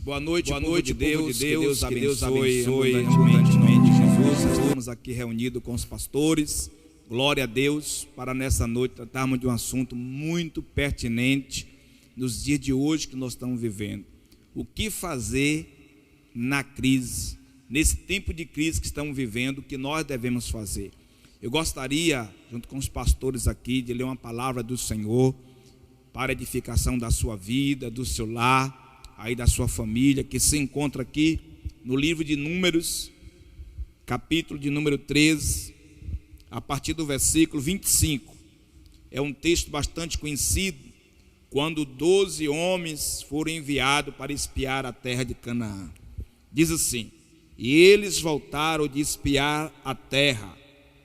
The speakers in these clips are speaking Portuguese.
Boa noite, povo de Deus, que Deus abençoe abundantemente, Jesus. Estamos aqui reunidos com os pastores, glória a Deus, para nessa noite tratarmos de um assunto muito pertinente nos dias de hoje que nós estamos vivendo. O que fazer na crise, nesse tempo de crise que estamos vivendo, o que nós devemos fazer? Eu gostaria, junto com os pastores aqui, de ler uma palavra do Senhor para a edificação da sua vida, do seu lar, aí da sua família, que se encontra aqui no livro de Números, capítulo de número 13, a partir do versículo 25. É um texto bastante conhecido, quando 12 homens foram enviados para espiar a terra de Canaã. Diz assim: e eles voltaram de espiar a terra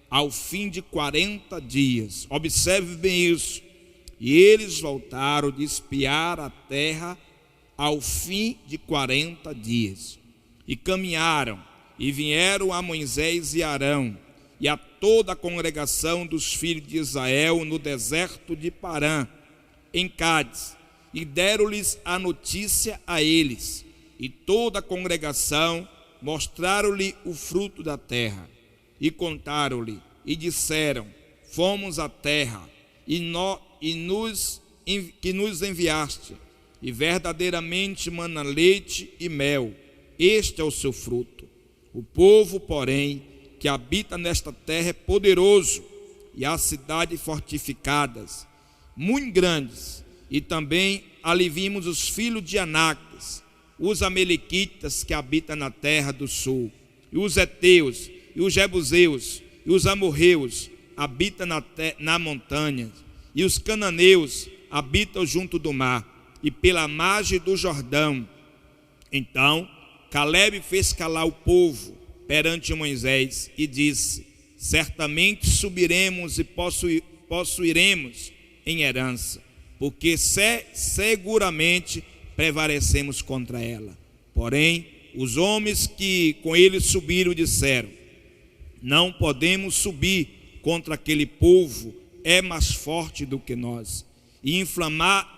ao fim de 40 dias. Observe bem isso. E eles voltaram de espiar a terra ao fim de 40 dias. E caminharam, e vieram a Moisés e Arão, e a toda a congregação dos filhos de Israel no deserto de Parã, em Cádiz, e deram-lhes a notícia a eles. E toda a congregação mostraram-lhe o fruto da terra, e contaram-lhe, e disseram: fomos à terra, que nos enviaste, e verdadeiramente mana leite e mel, este é o seu fruto. O povo, porém, que habita nesta terra é poderoso, e há cidades fortificadas, muito grandes, e também ali vimos os filhos de Aнаques, os amalequitas que habitam na terra do sul, e os heteus, e os jebuseus, e os amorreus habitam na montanha, e os cananeus habitam junto do mar, e pela margem do Jordão. Então Calebe fez calar o povo perante Moisés e disse: certamente subiremos e possuiremos em herança, porque seguramente prevalecemos contra ela. Porém, os homens que com ele subiram disseram: não podemos subir contra aquele povo, é mais forte do que nós. E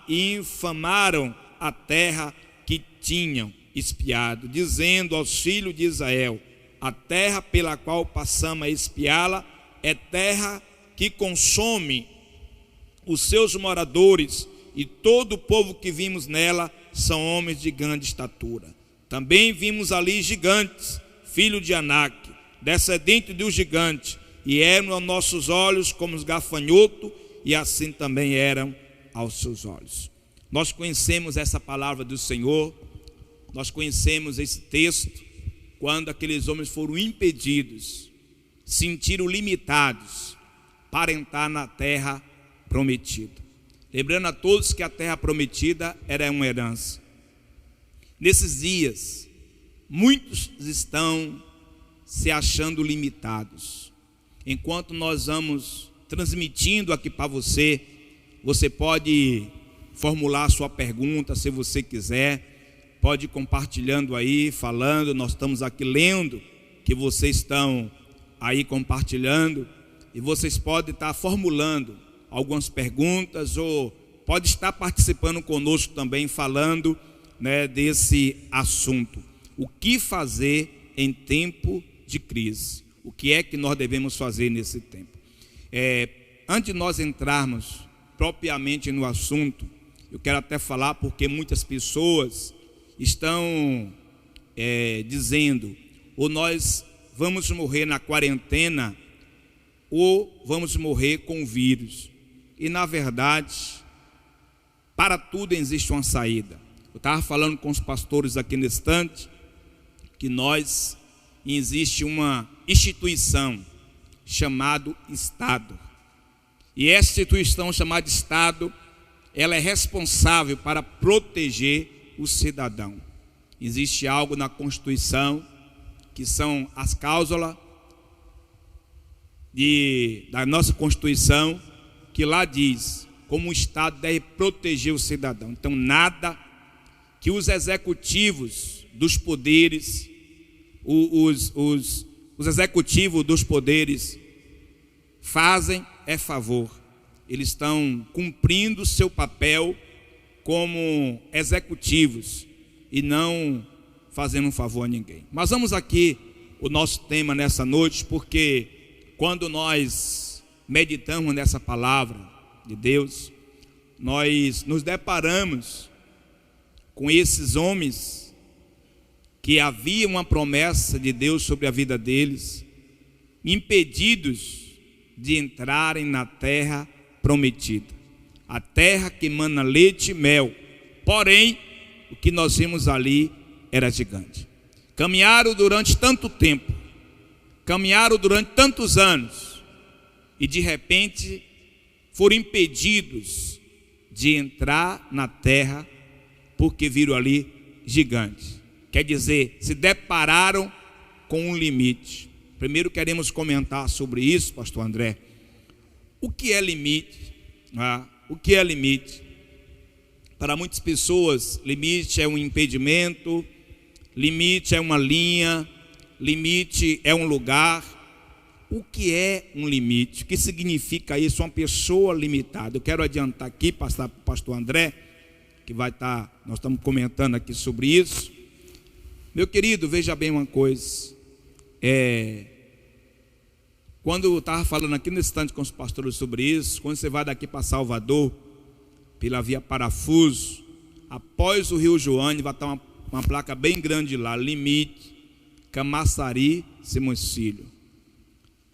infamaram a terra que tinham espiado, dizendo aos filhos de Israel: a terra pela qual passamos a espiá-la é terra que consome os seus moradores, e todo o povo que vimos nela são homens de grande estatura. Também vimos ali gigantes, filho de Anak, descendente dos gigantes, e eram aos nossos olhos como os gafanhotos, e assim também eram aos seus olhos. Nós conhecemos essa palavra do Senhor, nós conhecemos esse texto, quando aqueles homens foram impedidos, sentiram limitados para entrar na terra prometida. Lembrando a todos que a terra prometida era uma herança. Nesses dias, muitos estão se achando limitados. Enquanto nós vamos transmitindo aqui para você, você pode formular a sua pergunta se você quiser, pode ir compartilhando aí, falando. Nós estamos aqui lendo que vocês estão aí compartilhando, e vocês podem estar formulando algumas perguntas, ou pode estar participando conosco também, falando, desse assunto. O que fazer em tempo de crise? O que é que nós devemos fazer nesse tempo? Antes de nós entrarmos propriamente no assunto, eu quero até falar, porque muitas pessoas estão dizendo: ou nós vamos morrer na quarentena, ou vamos morrer com o vírus. E na verdade, para tudo existe uma saída. Eu estava falando com os pastores aqui nesse instante, que existe uma instituição chamada Estado. E essa instituição chamada Estado, ela é responsável para proteger o cidadão. Existe algo na Constituição, que são as cláusulas da nossa Constituição, que lá diz como o Estado deve proteger o cidadão. Então, nada que os executivos dos poderes, os executivos dos poderes fazem é favor. Eles estão cumprindo seu papel como executivos, e não fazendo um favor a ninguém. Mas vamos aqui o nosso tema nessa noite, porque quando nós meditamos nessa palavra de Deus, nós nos deparamos com esses homens que havia uma promessa de Deus sobre a vida deles, impedidos de entrarem na terra prometida, a terra que mana leite e mel. Porém, o que nós vimos ali era gigante. Caminharam durante tanto tempo, caminharam durante tantos anos, e de repente foram impedidos de entrar na terra, porque viram ali gigante. Quer dizer, se depararam com um limite. Primeiro queremos comentar sobre isso, pastor André. O que é limite? O que é limite? Para muitas pessoas, limite é um impedimento, limite é uma linha, limite é um lugar. O que é um limite? O que significa isso? Uma pessoa limitada. Eu quero adiantar aqui, passar para o pastor André, que vai estar, nós estamos comentando aqui sobre isso. Meu querido, veja bem uma coisa. Quando eu estava falando aqui no instante com os pastores sobre isso, quando você vai daqui para Salvador, pela via Parafuso, após o Rio Joane, vai estar uma placa bem grande lá, limite, Camaçari, Simões-Filho.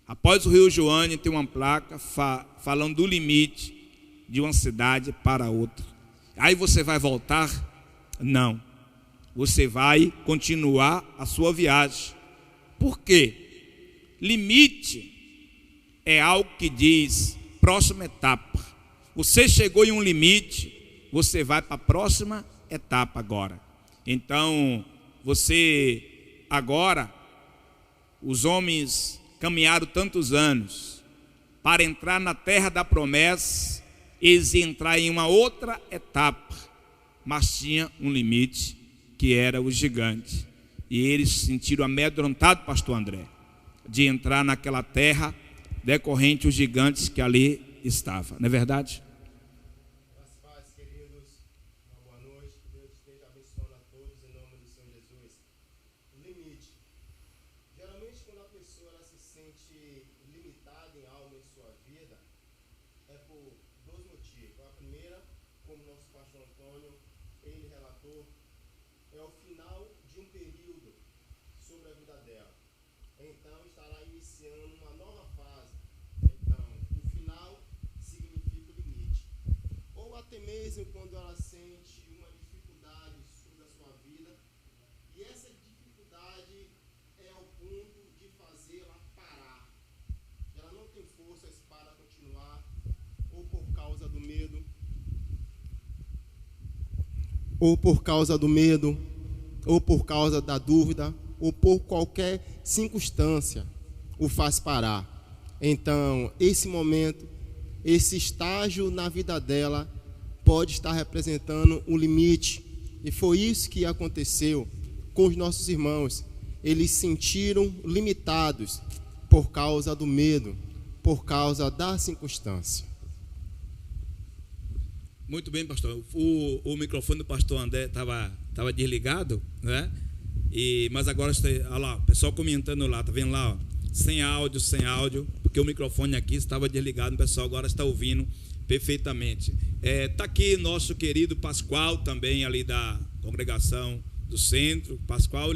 Após o Rio Joane, tem uma placa falando do limite de uma cidade para outra. Aí você vai voltar? Não. Você vai continuar a sua viagem. Por quê? Limite é algo que diz próxima etapa. Você chegou em um limite, você vai para a próxima etapa agora. Então, você agora, os homens caminharam tantos anos para entrar na terra da promessa, eles iam entrar em uma outra etapa, mas tinha um limite, que era o gigante. E eles se sentiram amedrontados, pastor André, de entrar naquela terra decorrente os gigantes que ali estavam. Não é verdade? Quando ela sente uma dificuldade sobre a sua vida, e essa dificuldade é ao ponto de fazê-la parar. Ela não tem forças para continuar, ou por causa do medo, ou por causa da dúvida, ou por qualquer circunstância o faz parar. Então, esse momento, esse estágio na vida dela pode estar representando um limite, e foi isso que aconteceu com os nossos irmãos. Eles se sentiram limitados por causa do medo, por causa da circunstância. Muito bem, pastor. O microfone do pastor André estava desligado, né? Mas agora olha lá, o pessoal comentando lá, tá vendo lá, ó, sem áudio, porque o microfone aqui estava desligado, o pessoal agora está ouvindo perfeitamente. Está aqui nosso querido Pascoal, também ali da congregação do centro. Pascoal,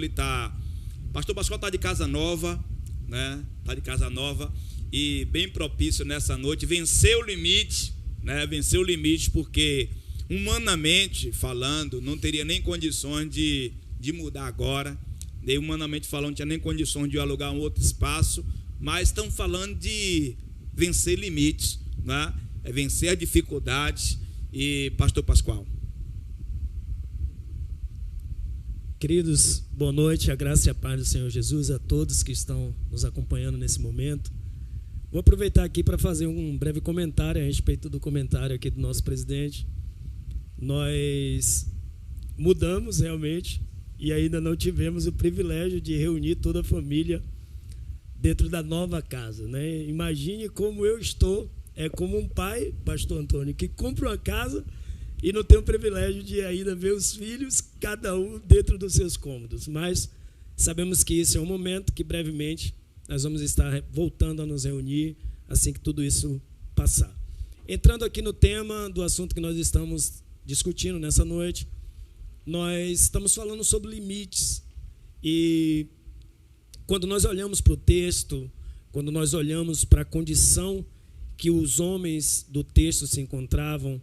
pastor Pascoal está de casa nova, né? Está de casa nova e bem propício nessa noite. Venceu o limite, né? Venceu o limite, porque humanamente falando, não teria nem condições de mudar agora. Humanamente falando, não tinha nem condições de alugar um outro espaço, mas estão falando de vencer limites, né? Vencer a dificuldade. E pastor Pascoal. Queridos, boa noite, a graça e a paz do Senhor Jesus a todos que estão nos acompanhando nesse momento. Vou aproveitar aqui para fazer um breve comentário a respeito do comentário aqui do nosso presidente. Nós mudamos realmente e ainda não tivemos o privilégio de reunir toda a família dentro da nova casa, né? Imagine como eu estou. É como um pai, pastor Antônio, que compra uma casa e não tenho o privilégio de ainda ver os filhos, cada um dentro dos seus cômodos. Mas sabemos que esse é um momento que brevemente nós vamos estar voltando a nos reunir assim que tudo isso passar. Entrando aqui no tema do assunto que nós estamos discutindo nessa noite, nós estamos falando sobre limites. E quando nós olhamos para o texto, quando nós olhamos para a condição que os homens do texto se encontravam,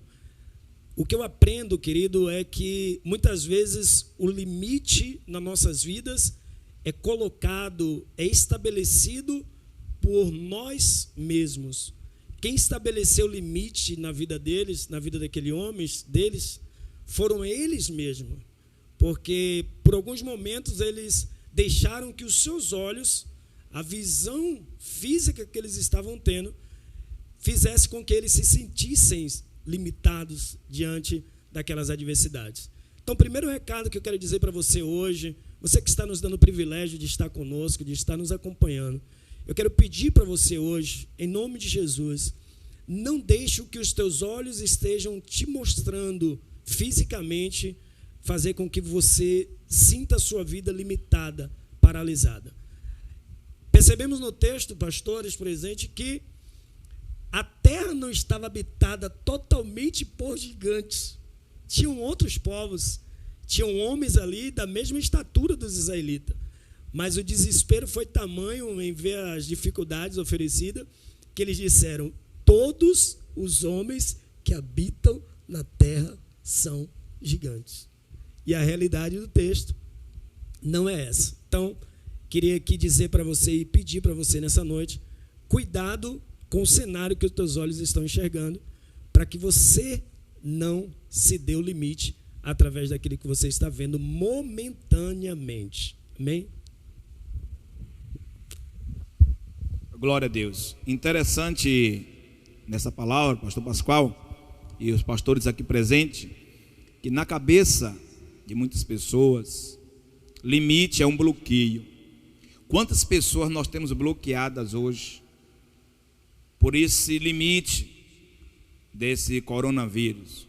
o que eu aprendo, querido, é que muitas vezes o limite nas nossas vidas é colocado, é estabelecido por nós mesmos. Quem estabeleceu o limite na vida deles, na vida daqueles homens, deles, foram eles mesmos. Porque por alguns momentos eles deixaram que os seus olhos, a visão física que eles estavam tendo, fizesse com que eles se sentissem limitados diante daquelas adversidades. Então, o primeiro recado que eu quero dizer para você hoje, você que está nos dando o privilégio de estar conosco, de estar nos acompanhando, eu quero pedir para você hoje, em nome de Jesus, não deixe que os teus olhos estejam te mostrando fisicamente, fazer com que você sinta a sua vida limitada, paralisada. Percebemos no texto, pastores presentes, que a terra não estava habitada totalmente por gigantes. Tinham outros povos, tinham homens ali da mesma estatura dos israelitas. Mas o desespero foi tamanho em ver as dificuldades oferecidas, que eles disseram: todos os homens que habitam na terra são gigantes. E a realidade do texto não é essa. Então, queria aqui dizer para você e pedir para você nessa noite, cuidado com o cenário que os teus olhos estão enxergando, para que você não se dê o limite através daquilo que você está vendo momentaneamente. Amém? Glória a Deus. Interessante nessa palavra, pastor Pascoal e os pastores aqui presentes, que na cabeça de muitas pessoas, limite é um bloqueio. Quantas pessoas nós temos bloqueadas hoje por esse limite desse coronavírus?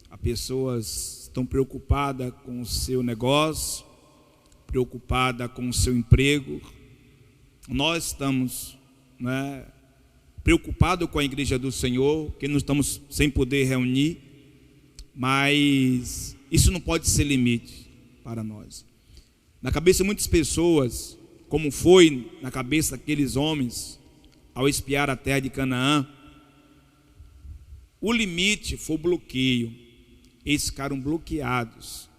As pessoas estão preocupadas com o seu negócio, preocupadas com o seu emprego. Nós estamos preocupados com a igreja do Senhor, que não estamos sem poder reunir, mas isso não pode ser limite para nós. Na cabeça de muitas pessoas, como foi na cabeça daqueles homens ao espiar a terra de Canaã, o limite foi o bloqueio. Eles ficaram bloqueados.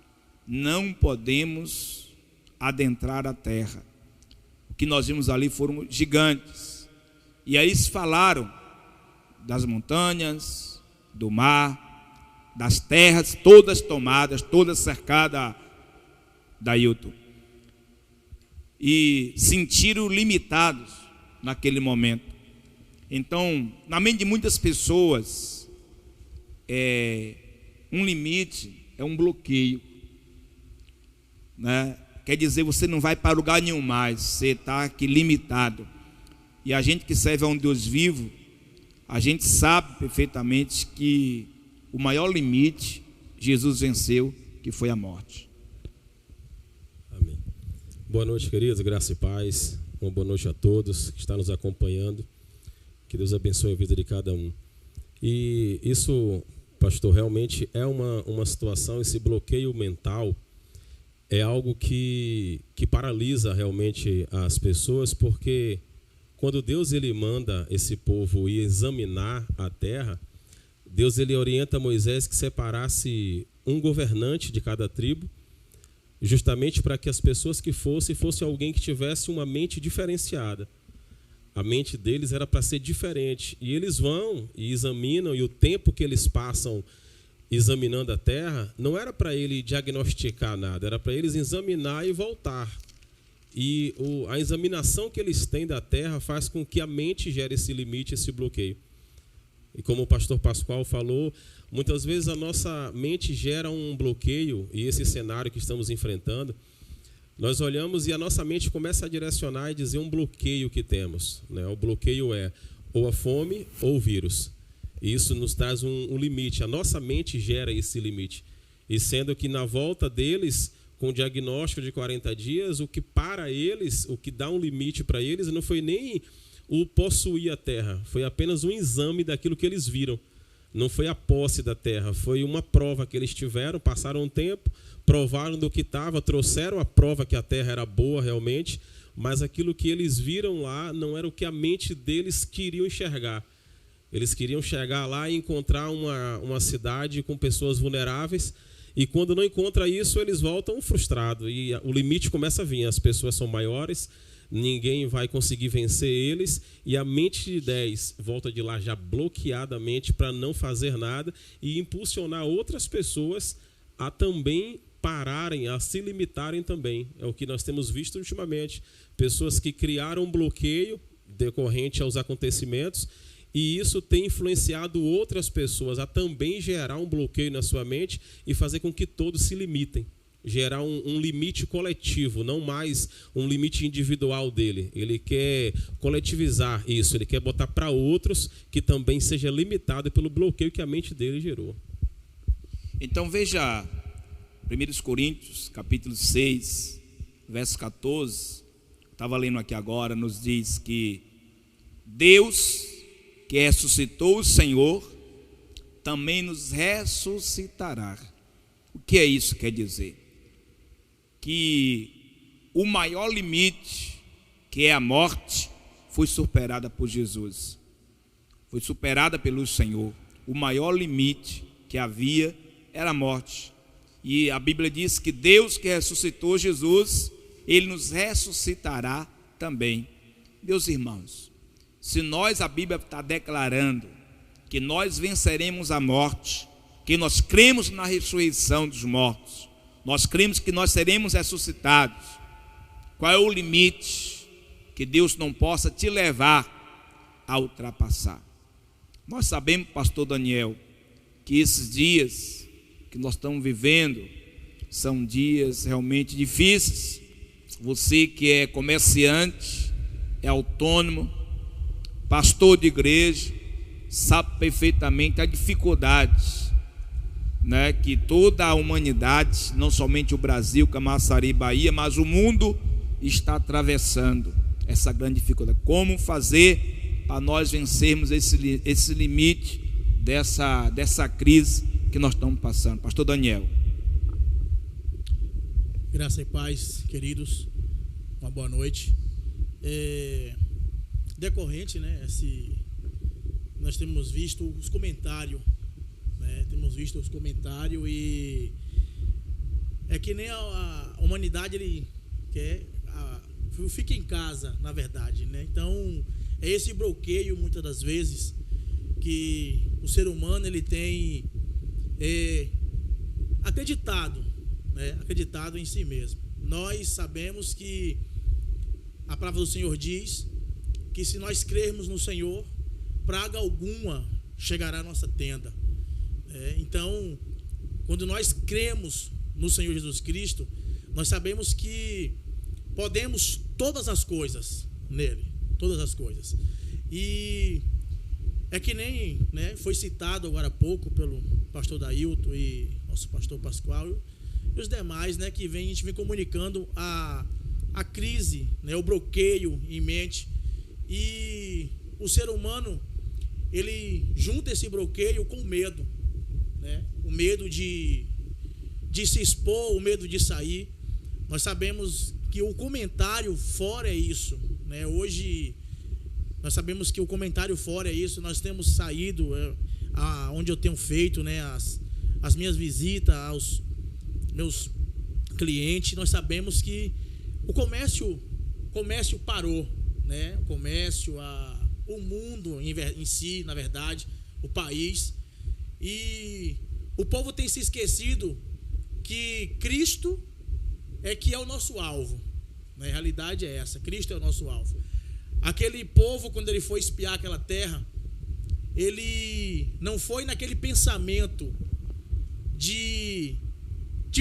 Não podemos adentrar a terra. O que nós vimos ali foram gigantes. E aí eles falaram das montanhas, do mar, das terras todas tomadas, todas cercadas, Dailton. E sentiram limitados naquele momento. Então, na mente de muitas pessoas, um limite é um bloqueio, né? Quer dizer, você não vai para lugar nenhum mais, você está aqui limitado. E a gente que serve a um Deus vivo, a gente sabe perfeitamente que o maior limite Jesus venceu, que foi a morte. Amém. Boa noite, queridos, graça e paz. Uma boa noite a todos que estão nos acompanhando. Que Deus abençoe a vida de cada um. E isso, pastor, realmente é uma situação, esse bloqueio mental é algo que paralisa realmente as pessoas, porque quando Deus ele manda esse povo ir examinar a terra, Deus ele orienta Moisés que separasse um governante de cada tribo, justamente para que as pessoas que fosse alguém que tivesse uma mente diferenciada. A mente deles era para ser diferente. E eles vão e examinam, e o tempo que eles passam examinando a terra, não era para ele diagnosticar nada, era para eles examinar e voltar. E a examinação que eles têm da terra faz com que a mente gere esse limite, esse bloqueio. E como o pastor Pascoal falou, muitas vezes a nossa mente gera um bloqueio, e esse cenário que estamos enfrentando, nós olhamos e a nossa mente começa a direcionar e dizer um bloqueio que temos, né? O bloqueio é ou a fome ou o vírus. E isso nos traz um limite. A nossa mente gera esse limite. E sendo que na volta deles, com o diagnóstico de 40 dias, o que para eles, o que dá um limite para eles, não foi nem o possuir a terra, foi apenas um exame daquilo que eles viram. Não foi a posse da terra, foi uma prova que eles tiveram, passaram um tempo, provaram do que estava, trouxeram a prova que a terra era boa realmente, mas aquilo que eles viram lá não era o que a mente deles queriam enxergar. Eles queriam chegar lá e encontrar uma cidade com pessoas vulneráveis, e quando não encontra isso, eles voltam frustrados, e o limite começa a vir, as pessoas são maiores, ninguém vai conseguir vencer eles, e a mente de 10 volta de lá já bloqueadamente para não fazer nada e impulsionar outras pessoas a também pararem, a se limitarem também. É o que nós temos visto ultimamente, pessoas que criaram um bloqueio decorrente aos acontecimentos, e isso tem influenciado outras pessoas a também gerar um bloqueio na sua mente e fazer com que todos se limitem. Gerar um limite coletivo, não mais um limite individual dele. Ele quer coletivizar isso, ele quer botar para outros que também seja limitado pelo bloqueio que a mente dele gerou. Então veja, 1 Coríntios, capítulo 6, verso 14, estava lendo aqui agora, nos diz que Deus, que ressuscitou o Senhor, também nos ressuscitará. O que é isso quer dizer? Que o maior limite, que é a morte, foi superada por Jesus. Foi superada pelo Senhor. O maior limite que havia era a morte. E a Bíblia diz que Deus que ressuscitou Jesus, Ele nos ressuscitará também. Meus irmãos, se nós, a Bíblia está declarando que nós venceremos a morte, que nós cremos na ressurreição dos mortos, nós cremos que nós seremos ressuscitados, qual é o limite que Deus não possa te levar a ultrapassar? Nós sabemos, pastor Daniel, que esses dias que nós estamos vivendo são dias realmente difíceis. Você que é comerciante, é autônomo, pastor de igreja, sabe perfeitamente a dificuldade, né, que toda a humanidade, não somente o Brasil, Camaçari, Bahia, mas o mundo está atravessando essa grande dificuldade. Como fazer para nós vencermos esse limite dessa crise que nós estamos passando? Pastor Daniel. Graça e paz, queridos, uma boa noite. Decorrente, né, nós temos visto os comentários, né, e é que nem a humanidade, ele quer fica em casa, na verdade, né? Então é esse bloqueio muitas das vezes que o ser humano ele tem acreditado, né, acreditado em si mesmo. Nós sabemos que a palavra do Senhor diz que se nós crermos no Senhor, praga alguma chegará à nossa tenda. Então, quando nós cremos no Senhor Jesus Cristo, nós sabemos que podemos todas as coisas nele, todas as coisas. E é que nem, né, foi citado agora há pouco pelo pastor Dailton e nosso pastor Pascoal e os demais, né, que a gente vem comunicando a crise, né, o bloqueio em mente. E o ser humano, ele junta esse bloqueio com o medo, né? O medo de se expor, o medo de sair. Nós sabemos que o comentário fora é isso, né? Hoje nós sabemos que o comentário fora é isso. Nós temos saído onde eu tenho feito, né, as minhas visitas aos meus clientes. Nós sabemos que o comércio parou, né? O comércio, o mundo em si, na verdade, o país. E o povo tem se esquecido que Cristo que é o nosso alvo. Na realidade é essa, Cristo é o nosso alvo. Aquele povo, quando ele foi espiar aquela terra, ele não foi naquele pensamento de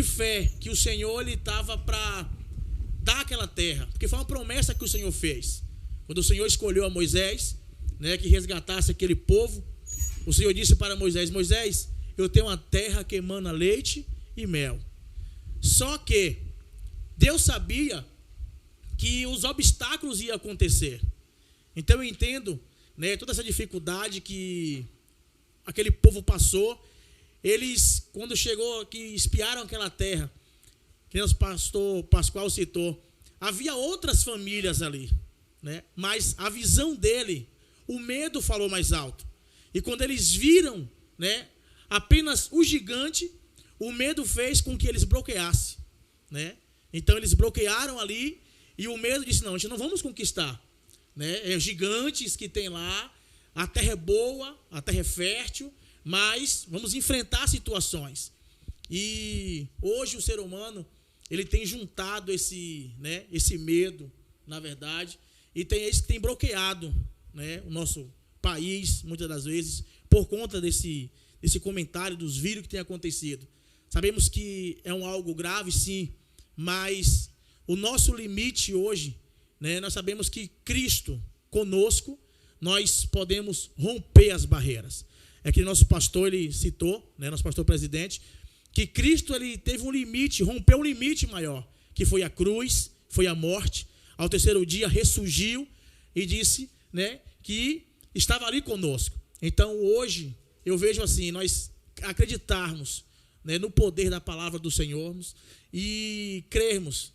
fé que o Senhor ele estava para dar aquela terra, porque foi uma promessa que o Senhor fez. Quando o Senhor escolheu a Moisés, né, que resgatasse aquele povo, o Senhor disse para Moisés: Moisés, eu tenho uma terra que emana leite e mel. Só que Deus sabia que os obstáculos iam acontecer. Então eu entendo, né, toda essa dificuldade que aquele povo passou. Eles, quando chegou, que espiaram aquela terra, que o pastor Pascoal citou, havia outras famílias ali, né? Mas a visão dele, o medo falou mais alto. E quando eles viram, né, apenas o gigante, o medo fez com que eles bloqueassem, né? Então eles bloquearam ali e o medo disse: não, a gente não vamos conquistar, né? É gigantes que tem lá, a terra é boa, a terra é fértil, mas vamos enfrentar situações. E hoje o ser humano, ele tem juntado esse medo, na verdade, e tem esse que tem bloqueado, né, o nosso país, muitas das vezes, por conta desse comentário dos vírus que tem acontecido. Sabemos que é algo grave, sim, mas o nosso limite hoje, né, nós sabemos que Cristo conosco, nós podemos romper as barreiras. É que nosso pastor, ele citou, né, nosso pastor presidente, que Cristo, ele teve um limite, rompeu um limite maior, que foi a cruz, foi a morte. Ao terceiro dia ressurgiu e disse, né, que estava ali conosco. Então hoje eu vejo assim, nós acreditarmos, né, no poder da palavra do Senhor e crermos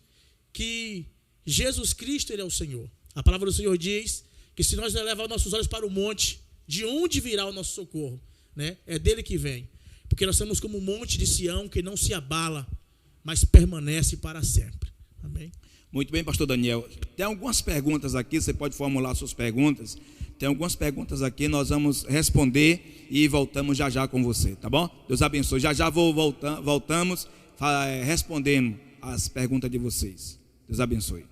que Jesus Cristo, ele é o Senhor. A palavra do Senhor diz que se nós levar nossos olhos para o monte, de onde virá o nosso socorro, né? É dele que vem. Porque nós somos como um monte de Sião que não se abala, mas permanece para sempre. Amém? Muito bem, pastor Daniel. Tem algumas perguntas aqui, você pode formular suas perguntas. Tem algumas perguntas aqui, nós vamos responder e voltamos já com você, tá bom? Deus abençoe. Já voltamos respondendo as perguntas de vocês. Deus abençoe.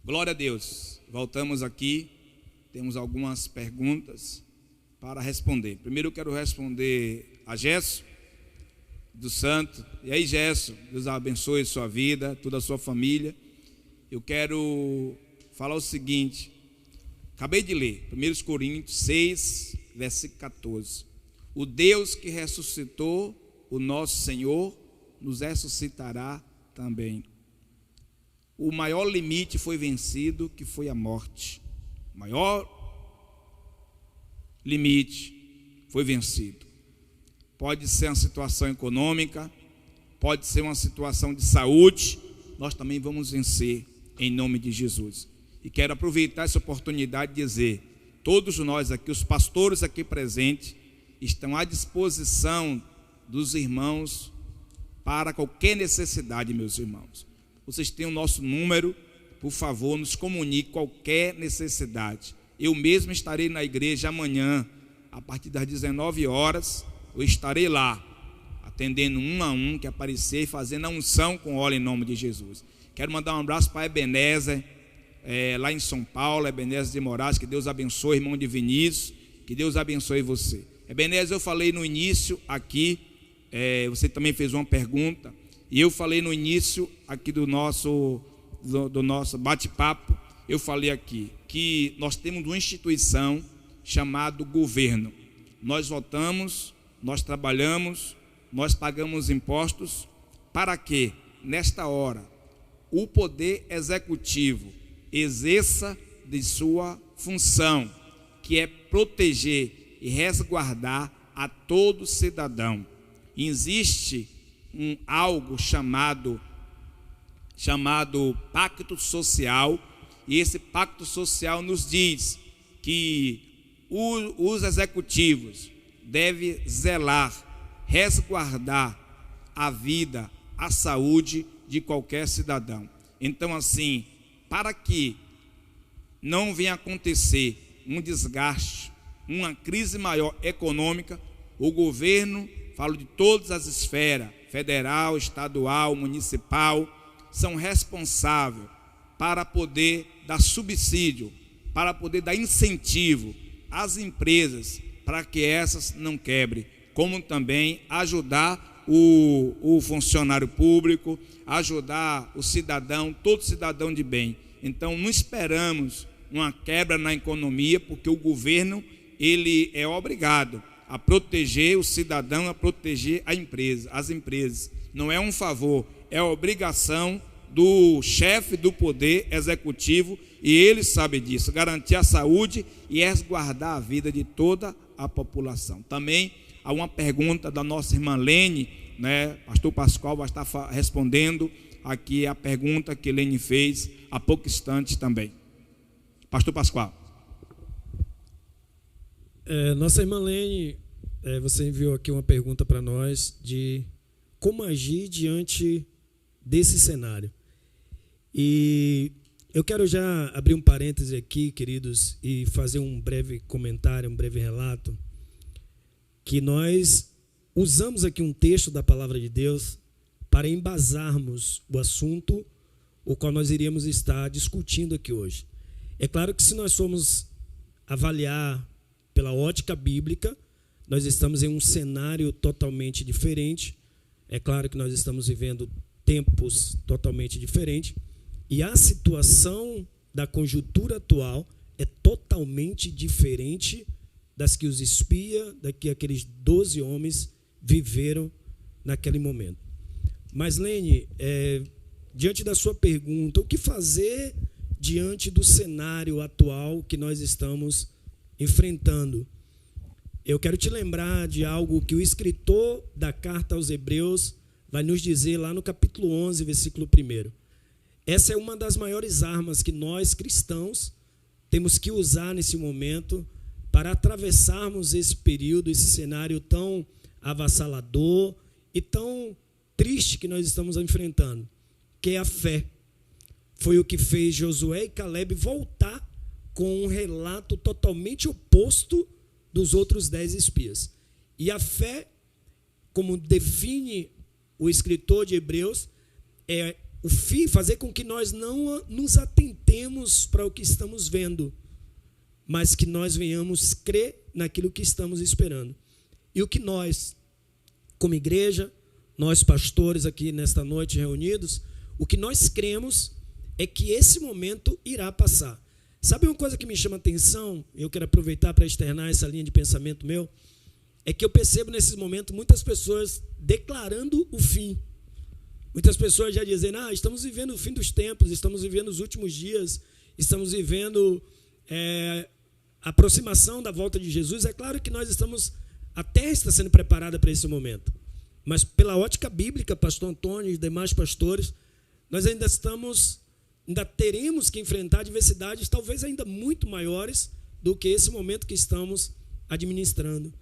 Glória a Deus. Voltamos aqui. Temos algumas perguntas para responder. Primeiro eu quero responder a Gesso do Santo. E aí, Gesso, Deus abençoe sua vida, toda a sua família. Eu quero falar o seguinte. Acabei de ler, 1 Coríntios 6, versículo 14. O Deus que ressuscitou o nosso Senhor nos ressuscitará também. O maior limite foi vencido, que foi a morte. O maior limite foi vencido. Pode ser uma situação econômica, pode ser uma situação de saúde, nós também vamos vencer em nome de Jesus. E quero aproveitar essa oportunidade de dizer, todos nós aqui, os pastores aqui presentes, estão à disposição dos irmãos para qualquer necessidade, meus irmãos. Vocês têm o nosso número, por favor, nos comunique qualquer necessidade. Eu mesmo estarei na igreja amanhã, a partir das 19 horas, eu estarei lá, atendendo um a um que aparecer e fazendo a unção com óleo em nome de Jesus. Quero mandar um abraço para Ebenezer, lá em São Paulo, Ebenezer de Moraes, que Deus abençoe, irmão de Vinícius, que Deus abençoe você. Ebenezer, eu falei no início aqui, você também fez uma pergunta, e eu falei no início aqui do nosso bate-papo, eu falei aqui que nós temos uma instituição chamada governo. Nós votamos, nós trabalhamos, nós pagamos impostos, para que, nesta hora, o poder executivo exerça de sua função, que é proteger e resguardar a todo cidadão. Existe algo chamado pacto social, e esse pacto social nos diz que os executivos devem zelar, resguardar a vida, a saúde de qualquer cidadão. Então, assim, para que não venha acontecer um desgaste, uma crise maior econômica, o governo, falo de todas as esferas, federal, estadual, municipal, são responsáveis para poder dar subsídio, para poder dar incentivo às empresas, para que essas não quebrem, como também ajudar o funcionário público, ajudar o cidadão, todo cidadão de bem. Então, não esperamos uma quebra na economia, porque o governo, ele é obrigado a proteger o cidadão, a proteger as empresas. Não é um favor, é a obrigação do chefe do poder executivo, e ele sabe disso, garantir a saúde e resguardar a vida de toda a população. Também há uma pergunta da nossa irmã Lene, né? Pastor Pascoal vai estar respondendo aqui a pergunta que Lene fez há pouco instante também. Pastor Pascoal. Nossa irmã Lene, você enviou aqui uma pergunta para nós de como agir diante desse cenário. E eu quero já abrir um parêntese aqui, queridos, e fazer um breve comentário, um breve relato, que nós usamos aqui um texto da palavra de Deus para embasarmos o assunto o qual nós iríamos estar discutindo aqui hoje. É claro que se nós formos avaliar pela ótica bíblica, nós estamos em um cenário totalmente diferente. É claro que nós estamos vivendo tempos totalmente diferentes, e a situação da conjuntura atual é totalmente diferente das que os espias, que aqueles 12 homens viveram naquele momento. Mas, Lene, diante da sua pergunta, o que fazer diante do cenário atual que nós estamos enfrentando? Eu quero te lembrar de algo que o escritor da carta aos Hebreus vai nos dizer lá no capítulo 11, versículo 1. Essa é uma das maiores armas que nós, cristãos, temos que usar nesse momento para atravessarmos esse período, esse cenário tão avassalador e tão triste que nós estamos enfrentando, que é a fé. Foi o que fez Josué e Caleb voltar com um relato totalmente oposto dos outros 10 espias. E a fé, como define o escritor de Hebreus, é fazer com que nós não nos atentemos atentemos para o que estamos vendo, mas que nós venhamos crer naquilo que estamos esperando. E o que nós, como igreja, nós pastores aqui nesta noite reunidos, o que nós cremos é que esse momento irá passar. Sabe uma coisa que me chama a atenção, eu quero aproveitar para externar essa linha de pensamento meu, é que eu percebo nesses momentos muitas pessoas declarando o fim. Muitas pessoas já dizendo, estamos vivendo o fim dos tempos, estamos vivendo os últimos dias, estamos vivendo a aproximação da volta de Jesus. É claro que a terra está sendo preparada para esse momento, mas pela ótica bíblica, pastor Antônio e os demais pastores, nós ainda teremos que enfrentar adversidades talvez ainda muito maiores do que esse momento que estamos administrando.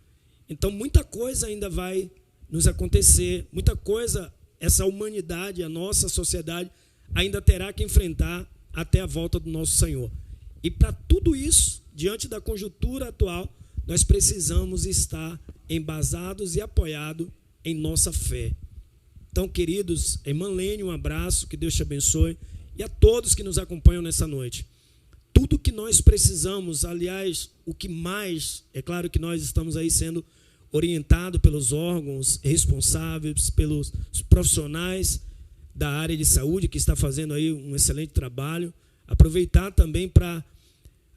Então, muita coisa ainda vai nos acontecer, muita coisa essa humanidade, a nossa sociedade, ainda terá que enfrentar até a volta do nosso Senhor. E para tudo isso, diante da conjuntura atual, nós precisamos estar embasados e apoiados em nossa fé. Então, queridos, irmã Lene, um abraço, que Deus te abençoe, e a todos que nos acompanham nessa noite. Tudo que nós precisamos, aliás, o que mais, é claro que nós estamos aí sendo orientados pelos órgãos responsáveis, pelos profissionais da área de saúde, que está fazendo aí um excelente trabalho. Aproveitar também para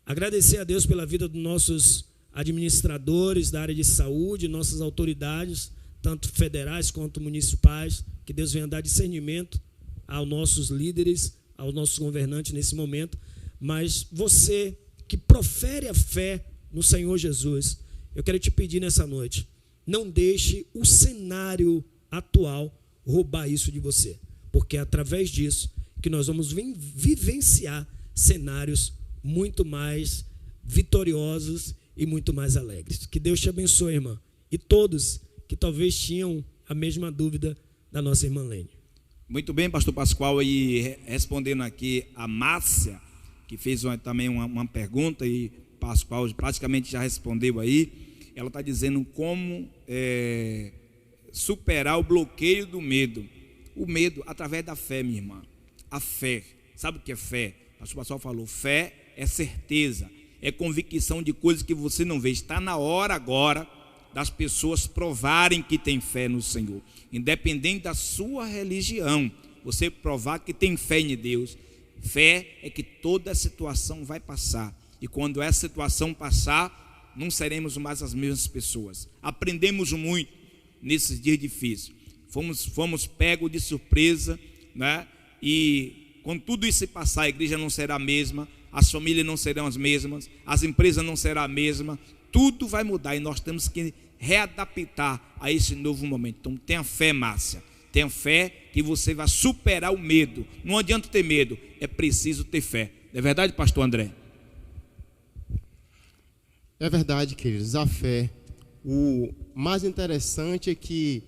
agradecer a Deus pela vida dos nossos administradores da área de saúde, nossas autoridades, tanto federais quanto municipais, que Deus venha dar discernimento aos nossos líderes, aos nossos governantes nesse momento. Mas você que profere a fé no Senhor Jesus, eu quero te pedir nessa noite, não deixe o cenário atual roubar isso de você, porque é através disso que nós vamos vivenciar cenários muito mais vitoriosos e muito mais alegres. Que Deus te abençoe, irmã, e todos que talvez tinham a mesma dúvida da nossa irmã Lene. Muito bem, pastor Pascoal, e respondendo aqui a Márcia, que fez também uma pergunta, e Pascoal praticamente já respondeu aí. Ela está dizendo como superar o bloqueio do medo. O medo através da fé, minha irmã. A fé, sabe o que é fé? O pastor Pascoal falou, fé é certeza, é convicção de coisas que você não vê. Está na hora agora das pessoas provarem que tem fé no Senhor, independente da sua religião, você provar que tem fé em Deus. Fé é que toda situação vai passar, e quando essa situação passar, não seremos mais as mesmas pessoas. Aprendemos muito nesses dias difíceis, fomos pegos de surpresa, né? E quando tudo isso se passar, a igreja não será a mesma, as famílias não serão as mesmas, as empresas não serão a mesma, tudo vai mudar e nós temos que readaptar a esse novo momento. Então tenha fé, Márcia, tenha fé que você vai superar o medo. Não adianta ter medo, é preciso ter fé. Não é verdade, pastor André? É verdade, queridos, a fé. O mais interessante é que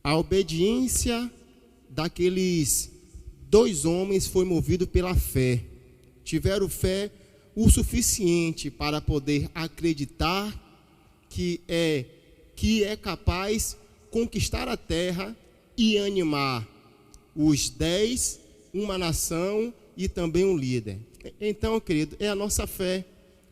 a obediência daqueles 2 homens foi movida pela fé. Tiveram fé o suficiente para poder acreditar que é capaz de conquistar a terra e animar os 10, uma nação e também um líder. Então, querido, é a nossa fé.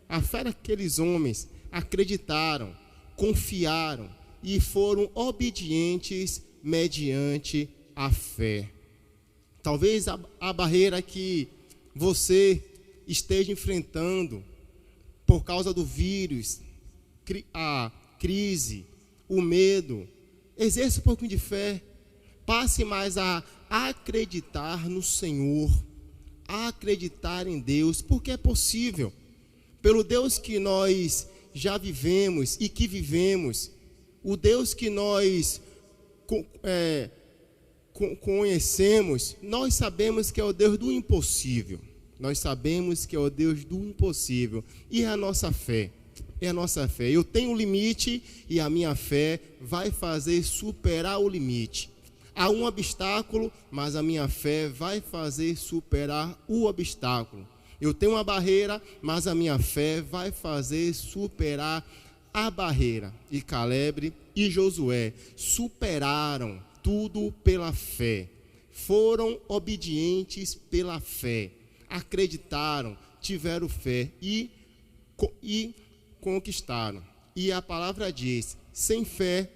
A fé daqueles homens acreditaram, confiaram e foram obedientes mediante a fé. Talvez a barreira que você esteja enfrentando por causa do vírus, a crise, o medo, exerça um pouquinho de fé, passe mais a acreditar no Senhor, a acreditar em Deus, porque é possível. Pelo Deus que nós já vivemos e que vivemos, o Deus que nós conhecemos, nós sabemos que é o Deus do impossível. Nós sabemos que é o Deus do impossível. E é a nossa fé. É a nossa fé. Eu tenho um limite e a minha fé vai fazer superar o limite. Há um obstáculo, mas a minha fé vai fazer superar o obstáculo. Eu tenho uma barreira, mas a minha fé vai fazer superar a barreira. E Caleb e Josué superaram tudo pela fé. Foram obedientes pela fé. acreditaram, tiveram fé e conquistaram. E a palavra diz: sem fé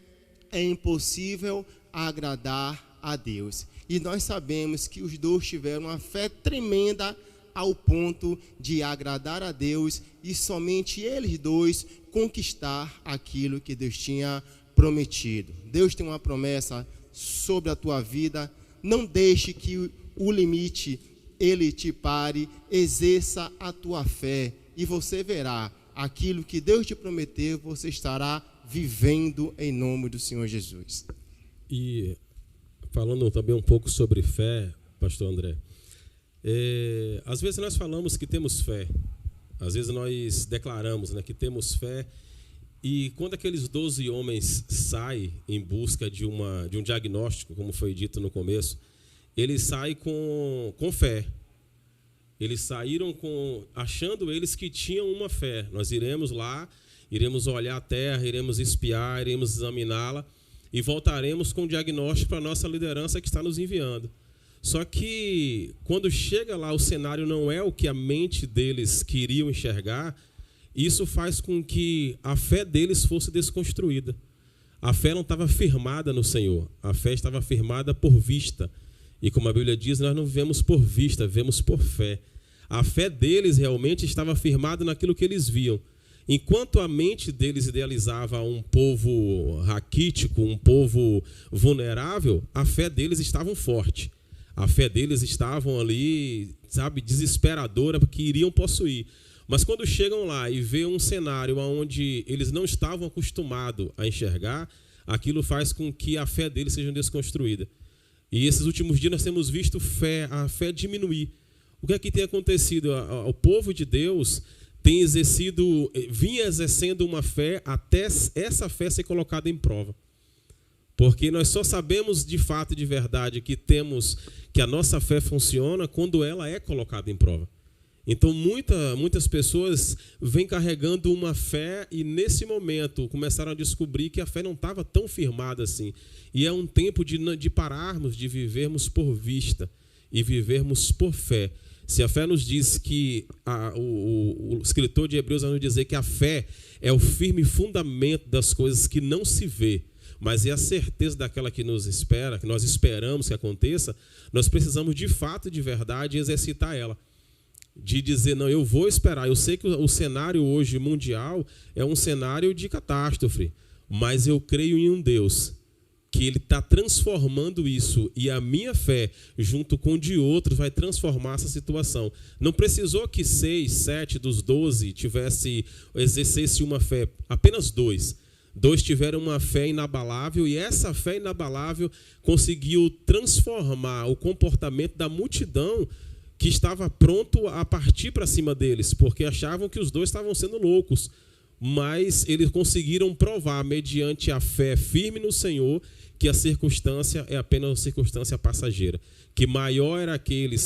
é impossível agradar a Deus. E nós sabemos que os dois tiveram uma fé tremenda ao ponto de agradar a Deus e somente eles dois conquistar aquilo que Deus tinha prometido. Deus tem uma promessa sobre a tua vida. Não deixe que o limite ele te pare. Exerça a tua fé e você verá aquilo que Deus te prometeu, você estará vivendo em nome do Senhor Jesus. E falando também um pouco sobre fé, pastor André, às vezes nós falamos que temos fé, às vezes nós declaramos, né, que temos fé, e quando aqueles 12 homens saem em busca de um diagnóstico, como foi dito no começo, eles saem com fé. Eles saíram achando eles que tinham uma fé. Nós iremos lá, iremos olhar a terra, iremos espiar, iremos examiná-la e voltaremos com um diagnóstico para a nossa liderança que está nos enviando. Só que quando chega lá, o cenário não é o que a mente deles queriam enxergar. Isso faz com que a fé deles fosse desconstruída. A fé não estava firmada no Senhor, a fé estava firmada por vista. E como a Bíblia diz, nós não vivemos por vista, vivemos por fé. A fé deles realmente estava firmada naquilo que eles viam. Enquanto a mente deles idealizava um povo raquítico, um povo vulnerável, a fé deles estava forte. A fé deles estavam ali, desesperadora, porque iriam possuir. Mas quando chegam lá e vê um cenário onde eles não estavam acostumados a enxergar, aquilo faz com que a fé deles seja desconstruída. E esses últimos dias nós temos visto a fé diminuir. O que é que tem acontecido? O povo de Deus vinha exercendo uma fé até essa fé ser colocada em prova. Porque nós só sabemos de fato e de verdade que a nossa fé funciona quando ela é colocada em prova. Então muitas pessoas vêm carregando uma fé e nesse momento começaram a descobrir que a fé não estava tão firmada assim. E é um tempo de pararmos, de vivermos por vista e vivermos por fé. Se a fé nos diz que o escritor de Hebreus vai nos dizer que a fé é o firme fundamento das coisas que não se vê, mas é a certeza daquela que nos espera, que nós esperamos que aconteça, nós precisamos de fato e de verdade exercitar ela. De dizer, não, eu vou esperar. Eu sei que o cenário hoje mundial é um cenário de catástrofe, mas eu creio em um Deus que Ele está transformando isso, e a minha fé, junto com de outros, vai transformar essa situação. Não precisou que 6, 7 dos 12 exercesse uma fé, apenas 2. 2 tiveram uma fé inabalável, e essa fé inabalável conseguiu transformar o comportamento da multidão que estava pronto a partir para cima deles, porque achavam que os dois estavam sendo loucos. Mas eles conseguiram provar, mediante a fé firme no Senhor, que a circunstância é apenas uma circunstância passageira, que maior era aquele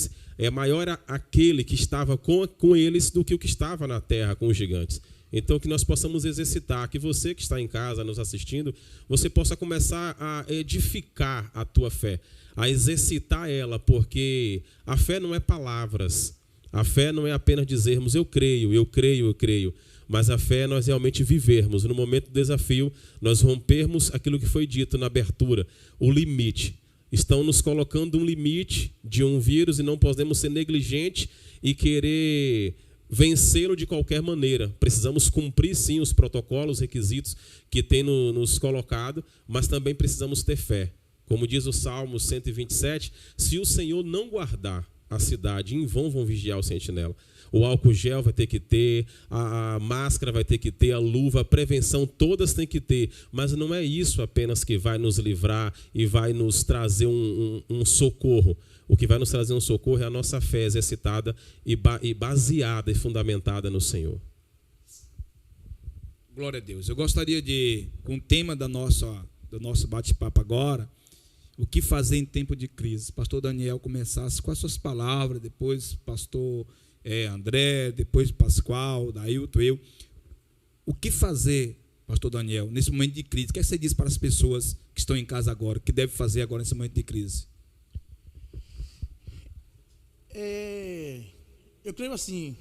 que estava com eles do que o que estava na terra com os gigantes. Então, que nós possamos exercitar, que você que está em casa nos assistindo, você possa começar a edificar a tua fé, a exercitar ela, porque a fé não é palavras, a fé não é apenas dizermos eu creio, eu creio, eu creio, mas a fé é nós realmente vivermos. No momento do desafio, nós rompermos aquilo que foi dito na abertura, o limite. Estão nos colocando um limite de um vírus e não podemos ser negligentes e querer vencê-lo de qualquer maneira. Precisamos cumprir sim os protocolos, os requisitos que tem nos colocado, mas também precisamos ter fé. Como diz o Salmo 127, se o Senhor não guardar a cidade, em vão vão vigiar o sentinela. O álcool gel vai ter que ter, a máscara vai ter que ter, a luva, a prevenção, todas têm que ter. Mas não é isso apenas que vai nos livrar e vai nos trazer um socorro. O que vai nos trazer um socorro é a nossa fé exercitada e baseada e fundamentada no Senhor. Glória a Deus. Eu gostaria de, com o tema do nosso bate-papo agora, o que fazer em tempo de crise. Pastor Daniel começasse com as suas palavras, depois pastor André, depois Pascoal, Dailton, eu. O que fazer, pastor Daniel, nesse momento de crise? O que você diz para as pessoas que estão em casa agora? O que deve fazer agora nesse momento de crise? Eu creio assim,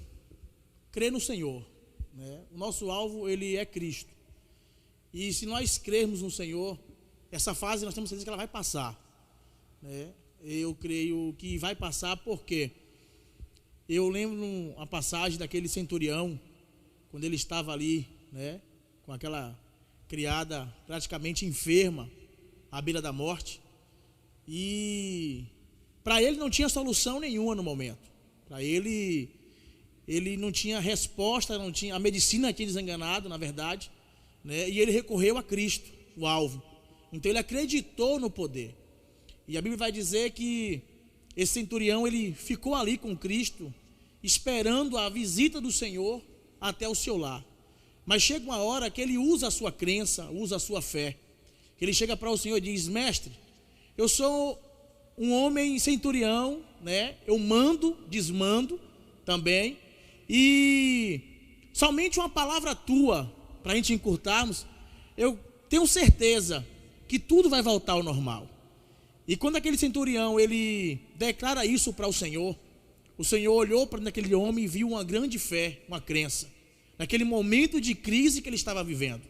crer no Senhor, né? O nosso alvo, ele é Cristo. E se nós crermos no Senhor, essa fase nós temos certeza que ela vai passar, né? Eu creio que vai passar porque eu lembro a passagem daquele centurião, quando ele estava ali, né, com aquela criada praticamente enferma, à beira da morte, e para ele não tinha solução nenhuma no momento. Para ele não tinha resposta, não tinha, a medicina tinha desenganado, na verdade, né? E ele recorreu a Cristo, o alvo. Então ele acreditou no poder. E a Bíblia vai dizer que esse centurião, ele ficou ali com Cristo, esperando a visita do Senhor até o seu lar. Mas chega uma hora que ele usa a sua crença, usa a sua fé. Ele chega para o Senhor e diz: mestre, eu sou um homem centurião, né? Eu mando, desmando também, e somente uma palavra tua, para a gente encurtarmos, eu tenho certeza que tudo vai voltar ao normal. E quando aquele centurião, ele declara isso para o Senhor olhou para aquele homem e viu uma grande fé, uma crença, naquele momento de crise que ele estava vivendo,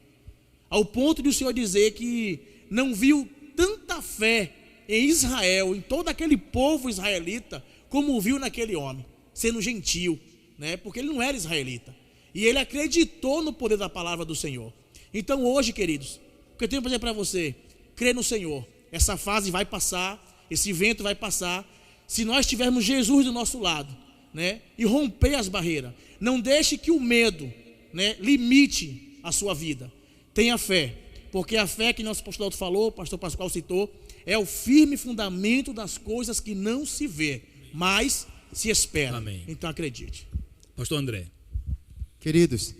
ao ponto de o Senhor dizer que não viu tanta fé em Israel, em todo aquele povo israelita, como viu naquele homem, sendo gentil, né? Porque ele não era israelita, e ele acreditou no poder da palavra do Senhor. Então hoje, queridos, o que eu tenho para dizer para você: crê no Senhor. Essa fase vai passar, esse vento vai passar, se nós tivermos Jesus do nosso lado, né? E romper as barreiras. Não deixe que o medo, né, limite a sua vida. Tenha fé, porque a fé que nosso apóstolo falou, o pastor Pascoal citou, é o firme fundamento das coisas que não se vê, mas se espera. Amém. Então acredite. Pastor André. Queridos,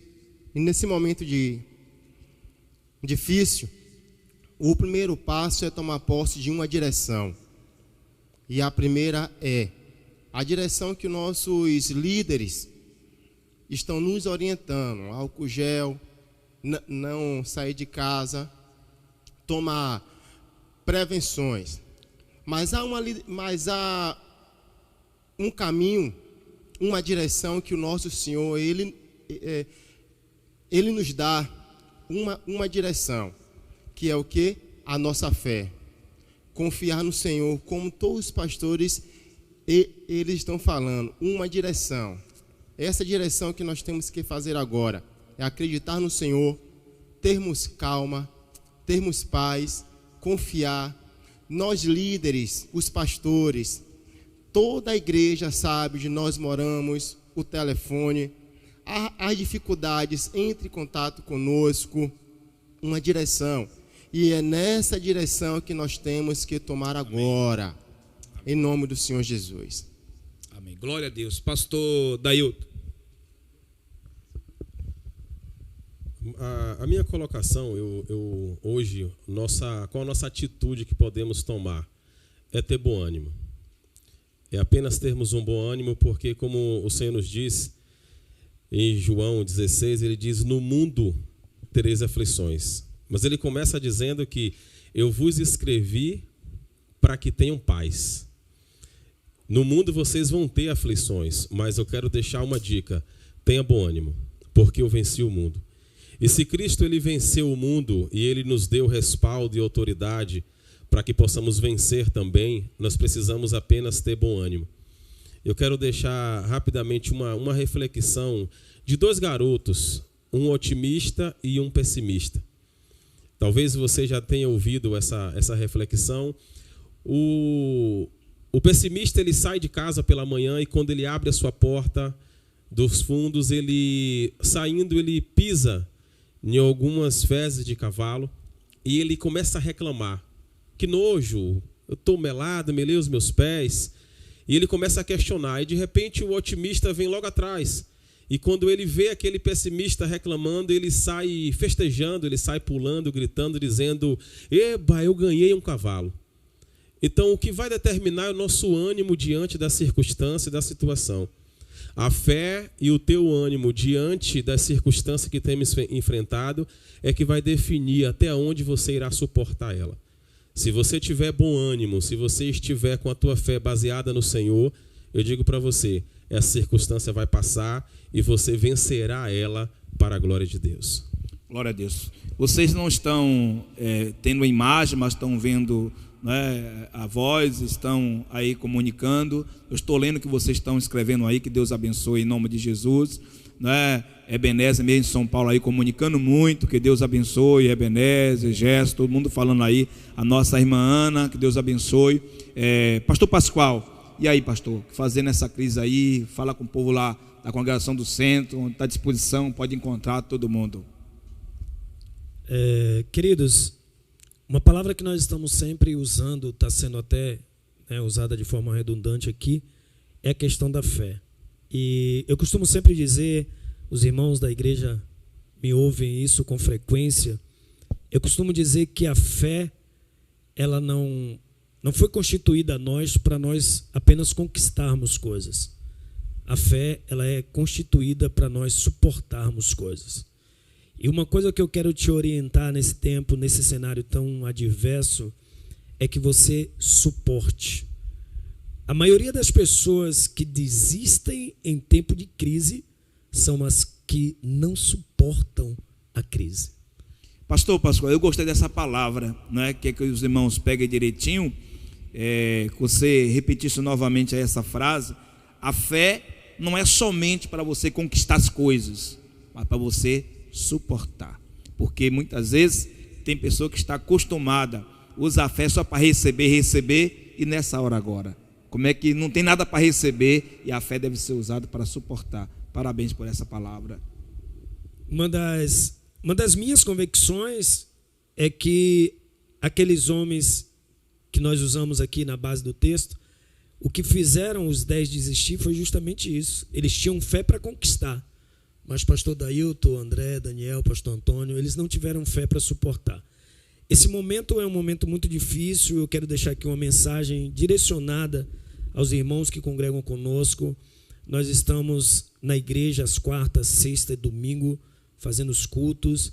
e nesse momento difícil, o primeiro passo é tomar posse de uma direção. E a primeira é a direção que nossos líderes estão nos orientando: álcool gel, não sair de casa, tomar prevenções. Mas há um caminho, uma direção que o nosso Senhor, Ele nos dá uma direção, que é o que? A nossa fé. Confiar no Senhor, como todos os pastores eles estão falando, uma direção. Essa direção que nós temos que fazer agora é acreditar no Senhor, termos calma, termos paz, confiar. Nós líderes, os pastores, toda a igreja sabe de nós moramos, o telefone, as dificuldades, entre em contato conosco, uma direção. E é nessa direção que nós temos que tomar agora. Amém. Em nome do Senhor Jesus. Amém. Glória a Deus. Pastor Dailton. A minha colocação, hoje, qual a nossa atitude que podemos tomar? É ter bom ânimo. É apenas termos um bom ânimo, porque como o Senhor nos diz, em João 16, ele diz: no mundo tereis aflições. Mas ele começa dizendo que eu vos escrevi para que tenham paz. No mundo vocês vão ter aflições, mas eu quero deixar uma dica: tenha bom ânimo, porque eu venci o mundo. E se Cristo ele venceu o mundo e ele nos deu respaldo e autoridade para que possamos vencer também, nós precisamos apenas ter bom ânimo. Eu quero deixar rapidamente uma reflexão de dois garotos, um otimista e um pessimista. Talvez você já tenha ouvido essa reflexão. O pessimista, ele sai de casa pela manhã e quando ele abre a sua porta dos fundos, ele pisa em algumas fezes de cavalo e ele começa a reclamar: que nojo, eu estou melado, melei os meus pés. E ele começa a questionar, e de repente o otimista vem logo atrás. E quando ele vê aquele pessimista reclamando, ele sai festejando, ele sai pulando, gritando, dizendo: eba, eu ganhei um cavalo. Então, o que vai determinar é o nosso ânimo diante da circunstância e da situação. A fé e o teu ânimo diante das circunstâncias que temos enfrentado é que vai definir até onde você irá suportar ela. Se você tiver bom ânimo, se você estiver com a tua fé baseada no Senhor, eu digo para você, essa circunstância vai passar e você vencerá ela para a glória de Deus. Glória a Deus. Vocês não estão tendo a imagem, mas estão vendo, né, a voz, estão aí comunicando. Eu estou lendo o que vocês estão escrevendo aí, que Deus abençoe em nome de Jesus, né? Ebenezer mesmo em São Paulo aí comunicando muito, que Deus abençoe. Ebenezer, Gesto, todo mundo falando aí. A nossa irmã Ana, que Deus abençoe. Pastor Pascoal, e aí, pastor, fazendo essa crise aí, fala com o povo lá da congregação do centro, onde está à disposição, pode encontrar todo mundo. Queridos, uma palavra que nós estamos sempre usando, está sendo até, né, usada de forma redundante aqui, é a questão da fé. E eu costumo sempre dizer, os irmãos da igreja me ouvem isso com frequência, eu costumo dizer que a fé, ela não foi constituída a nós para nós apenas conquistarmos coisas. A fé, ela é constituída para nós suportarmos coisas. E uma coisa que eu quero te orientar nesse tempo, nesse cenário tão adverso, é que você suporte. A maioria das pessoas que desistem em tempo de crise são as que não suportam a crise. Pastor Pascoal, eu gostei dessa palavra, né? Que os irmãos peguem direitinho, que você repetisse novamente aí essa frase. A fé não é somente para você conquistar as coisas, mas para você suportar. Porque muitas vezes tem pessoa que está acostumada a usar a fé só para receber, e nessa hora agora, como é que não tem nada para receber e a fé deve ser usada para suportar? Parabéns por essa palavra. Uma das minhas convicções é que aqueles homens que nós usamos aqui na base do texto, o que fizeram os 10 desistir foi justamente isso. Eles tinham fé para conquistar, mas pastor Dailton, André, Daniel, pastor Antônio, eles não tiveram fé para suportar. Esse momento é um momento muito difícil. Eu quero deixar aqui uma mensagem direcionada aos irmãos que congregam conosco. Nós estamos na igreja às quartas, sexta e domingo, fazendo os cultos,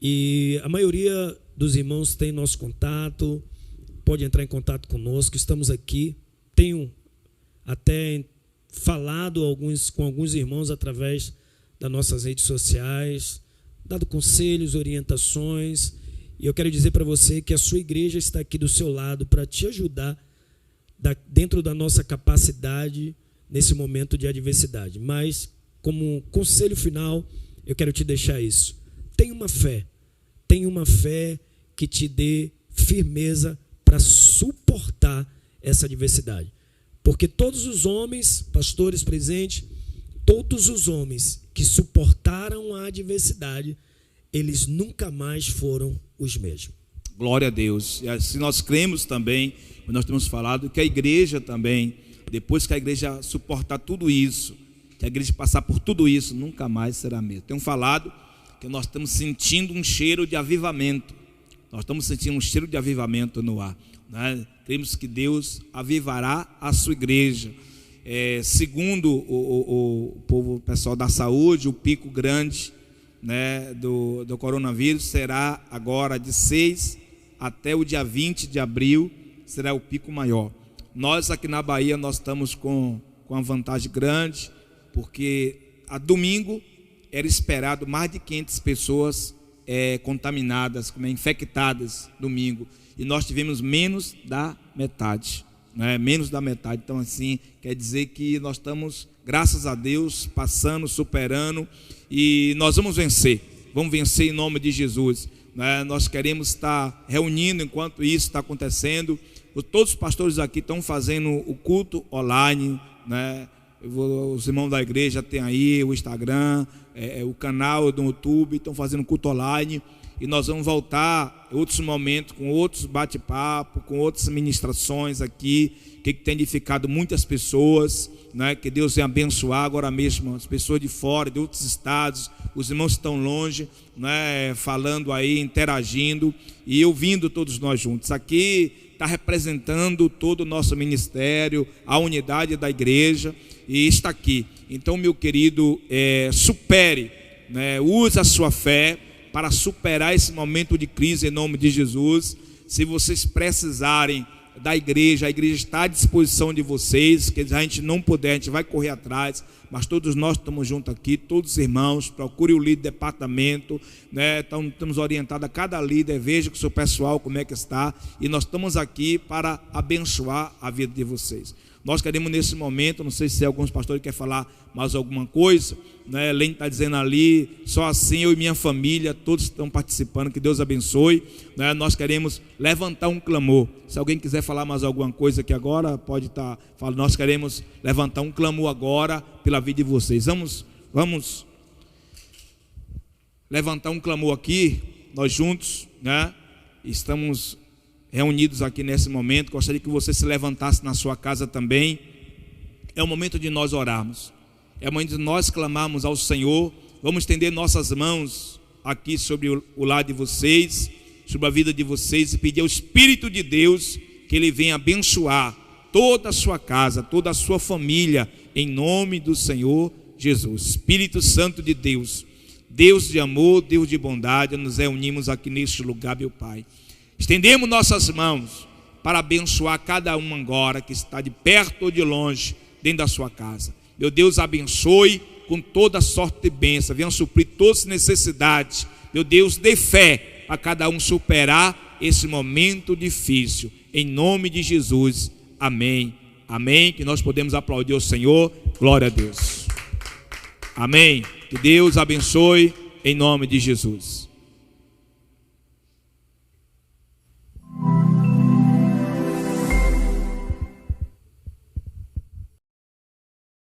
e a maioria dos irmãos tem nosso contato, pode entrar em contato conosco, estamos aqui. Tenho até falado com alguns irmãos através das nossas redes sociais, dado conselhos, orientações, e eu quero dizer para você que a sua igreja está aqui do seu lado para te ajudar dentro da nossa capacidade nesse momento de adversidade. Mas, como conselho final, eu quero te deixar isso. Tenha uma fé que te dê firmeza para suportar essa adversidade. Porque todos os homens, pastores presentes, todos os homens que suportaram a adversidade, eles nunca mais foram os mesmos. Glória a Deus. E assim nós cremos também, nós temos falado que a igreja também, depois que a igreja suportar tudo isso, que a igreja passar por tudo isso, nunca mais será a mesma. Tenho falado que nós estamos sentindo um cheiro de avivamento. Nós estamos sentindo um cheiro de avivamento no ar, né? Cremos que Deus avivará a sua igreja. Segundo o povo pessoal da saúde, o pico grande, né, do coronavírus será agora de 6 até o dia 20 de abril, será o pico maior. Nós aqui na Bahia, nós estamos com uma vantagem grande, porque a domingo era esperado mais de 500 pessoas contaminadas, infectadas domingo, e nós tivemos menos da metade, né? Menos da metade. Então assim, quer dizer que nós estamos, graças a Deus, passando, superando, e nós vamos vencer em nome de Jesus, né? Nós queremos estar reunindo enquanto isso está acontecendo. Todos os pastores aqui estão fazendo o culto online, né? Os irmãos da igreja têm aí o Instagram, o canal do YouTube, estão fazendo culto online, e nós vamos voltar em outros momentos com outros bate-papo, com outras ministrações aqui, que tem edificado muitas pessoas, né? Que Deus venha abençoar agora mesmo as pessoas de fora, de outros estados, os irmãos que estão longe, né? Falando aí, interagindo e ouvindo todos nós juntos. Aqui está representando todo o nosso ministério, a unidade da igreja, e está aqui. Então, meu querido, supere, né? Use a sua fé para superar esse momento de crise em nome de Jesus. Se vocês precisarem da igreja. A igreja está à disposição de vocês, que a gente não puder, a gente vai correr atrás, mas todos nós estamos juntos aqui, todos os irmãos. Procure o líder do departamento, né? Então, estamos orientados a cada líder, veja com o seu pessoal como é que está, e nós estamos aqui para abençoar a vida de vocês. Nós queremos nesse momento, não sei se alguns pastores querem falar mais alguma coisa, né? Lene está dizendo ali, só assim eu e minha família, todos estão participando, que Deus abençoe, né? Nós queremos levantar um clamor. Se alguém quiser falar mais alguma coisa aqui agora, pode estar falando. Nós queremos levantar um clamor agora pela vida de vocês. Vamos levantar um clamor aqui, nós juntos, né? Estamos reunidos aqui nesse momento. Gostaria que você se levantasse na sua casa também. É o momento de nós orarmos, é o momento de nós clamarmos ao Senhor. Vamos estender nossas mãos aqui sobre o lar de vocês, sobre a vida de vocês, e pedir ao Espírito de Deus que Ele venha abençoar toda a sua casa, toda a sua família, em nome do Senhor Jesus. Espírito Santo de Deus, Deus de amor, Deus de bondade, nos reunimos aqui neste lugar, meu Pai. Estendemos nossas mãos para abençoar cada um agora que está de perto ou de longe dentro da sua casa. Meu Deus, abençoe com toda sorte de bênção, venha suprir todas as necessidades. Meu Deus, dê fé a cada um superar esse momento difícil, em nome de Jesus, amém, amém. Que nós podemos aplaudir ao Senhor, glória a Deus, amém. Que Deus abençoe em nome de Jesus.